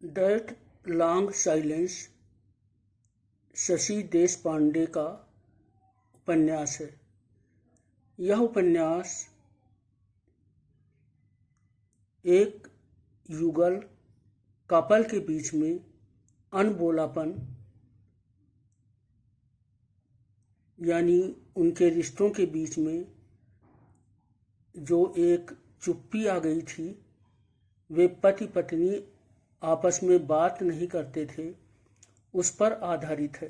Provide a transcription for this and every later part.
That long silence Shashi Deshpande का उपन्यास है। यह उपन्यास एक युगल कपल के बीच में अनबोलापन यानी उनके रिश्तों के बीच में जो एक चुप्पी आ गई थी, वे पति पत्नी आपस में बात नहीं करते थे, उस पर आधारित है।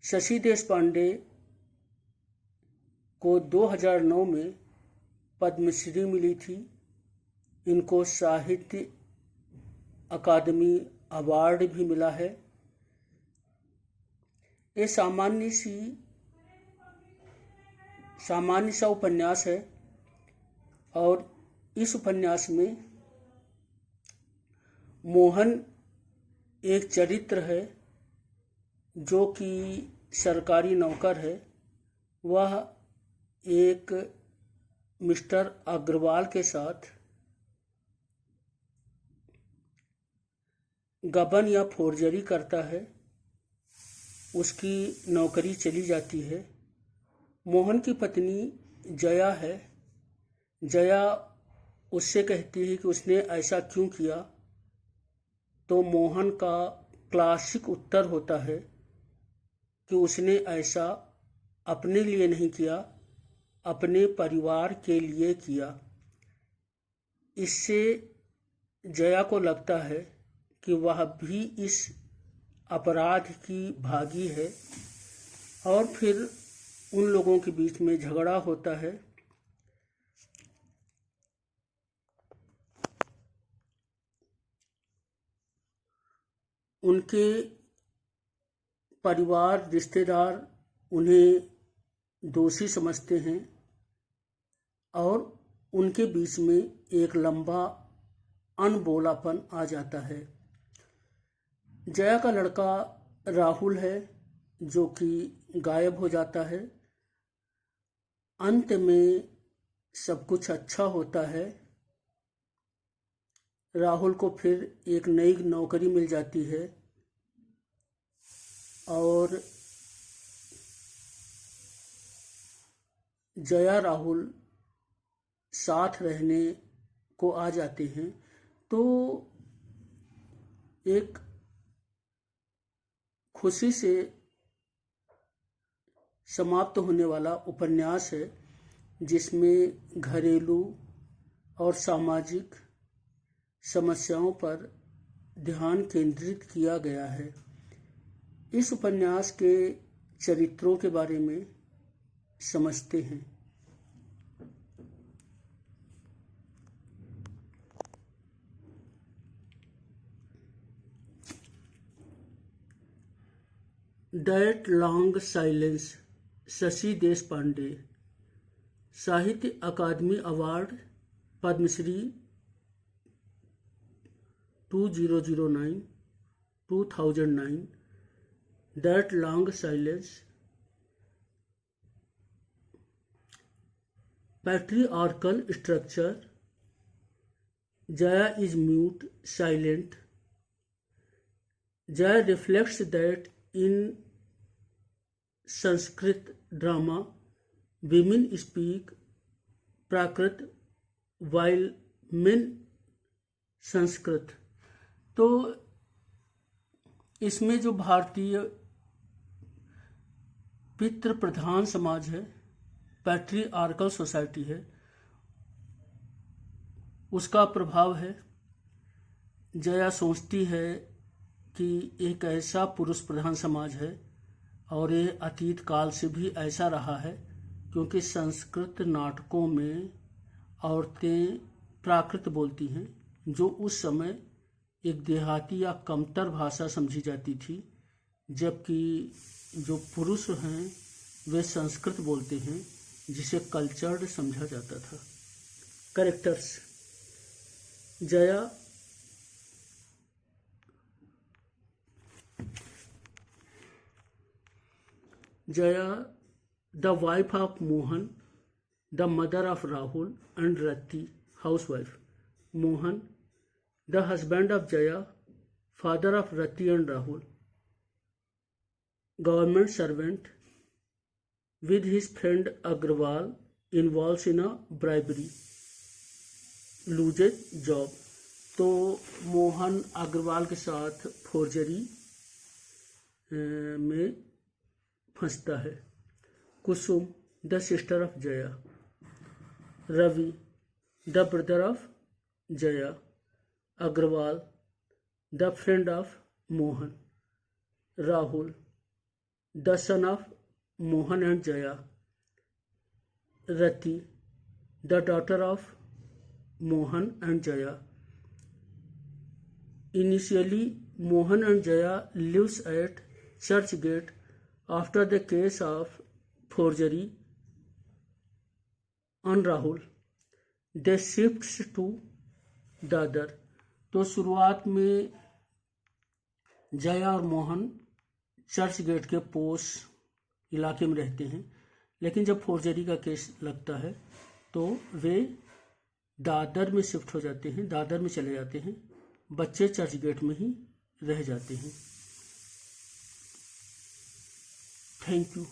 शशि देशपांडे को 2009 में पद्मश्री मिली थी। इनको साहित्य अकादमी अवार्ड भी मिला है। ये सामान्य सा उपन्यास है और इस उपन्यास में मोहन एक चरित्र है जो कि सरकारी नौकर है। वह एक मिस्टर अग्रवाल के साथ गबन या फोर्जरी करता है। उसकी नौकरी चली जाती है। मोहन की पत्नी जया है। जया उससे कहती है कि उसने ऐसा क्यों किया, तो मोहन का क्लासिक उत्तर होता है कि उसने ऐसा अपने लिए नहीं किया, अपने परिवार के लिए किया। इससे जया को लगता है कि वह भी इस अपराध की भागी है और फिर उन लोगों के बीच में झगड़ा होता है। उनके परिवार रिश्तेदार उन्हें दोषी समझते हैं और उनके बीच में एक लंबा अनबोलापन आ जाता है। जया का लड़का राहुल है जो कि गायब हो जाता है। अंत में सब कुछ अच्छा होता है। राहुल को फिर एक नई नौकरी मिल जाती है और जया राहुल साथ रहने को आ जाते हैं। तो एक खुशी से समाप्त होने वाला उपन्यास है जिसमें घरेलू और सामाजिक समस्याओं पर ध्यान केंद्रित किया गया है। इस उपन्यास के चरित्रों के बारे में समझते हैं। That long silence Shashi Deshpande, Sahitya Akademi award Padmashri 2009, 2009। That long silence, patriarchal structure, Jaya is mute, silent. Jaya reflects that in Sanskrit drama, women speak Prakrit while men Sanskrit. तो इसमें जो भारतीय पितृ प्रधान समाज है, पैट्रियार्कल सोसाइटी है, उसका प्रभाव है। जया सोचती है कि एक ऐसा पुरुष प्रधान समाज है और ये अतीत काल से भी ऐसा रहा है, क्योंकि संस्कृत नाटकों में औरतें प्राकृत बोलती हैं, जो उस समय एक देहाती या कमतर भाषा समझी जाती थी, जबकि जो पुरुष हैं वे संस्कृत बोलते हैं, जिसे कल्चर्ड समझा जाता था। Characters: Jaya the wife of Mohan, the mother of Rahul and रत्ती, housewife. Mohan, the husband of Jaya, father of Rati and Rahul, government servant, with his friend Agrawal, involves in a bribery, loses job. तो मोहन अग्रवाल के साथ forgery में फंसता है। Kusum, the sister of Jaya, Ravi, the brother of Jaya, Agarwal, the friend of Mohan, Rahul, the son of Mohan and Jaya, Rati, the daughter of Mohan and Jaya. Initially, Mohan and Jaya lives at Churchgate. After the case of forgery on Rahul, they shifts to Dadar. तो शुरुआत में जया और Mohan church gate के पोस इलाके में रहते हैं, लेकिन जब फोर्जरी का केस लगता है तो वे दादर में शिफ्ट हो जाते हैं, दादर में चले जाते हैं। बच्चे चर्च गेट में ही रह जाते हैं। Thank you.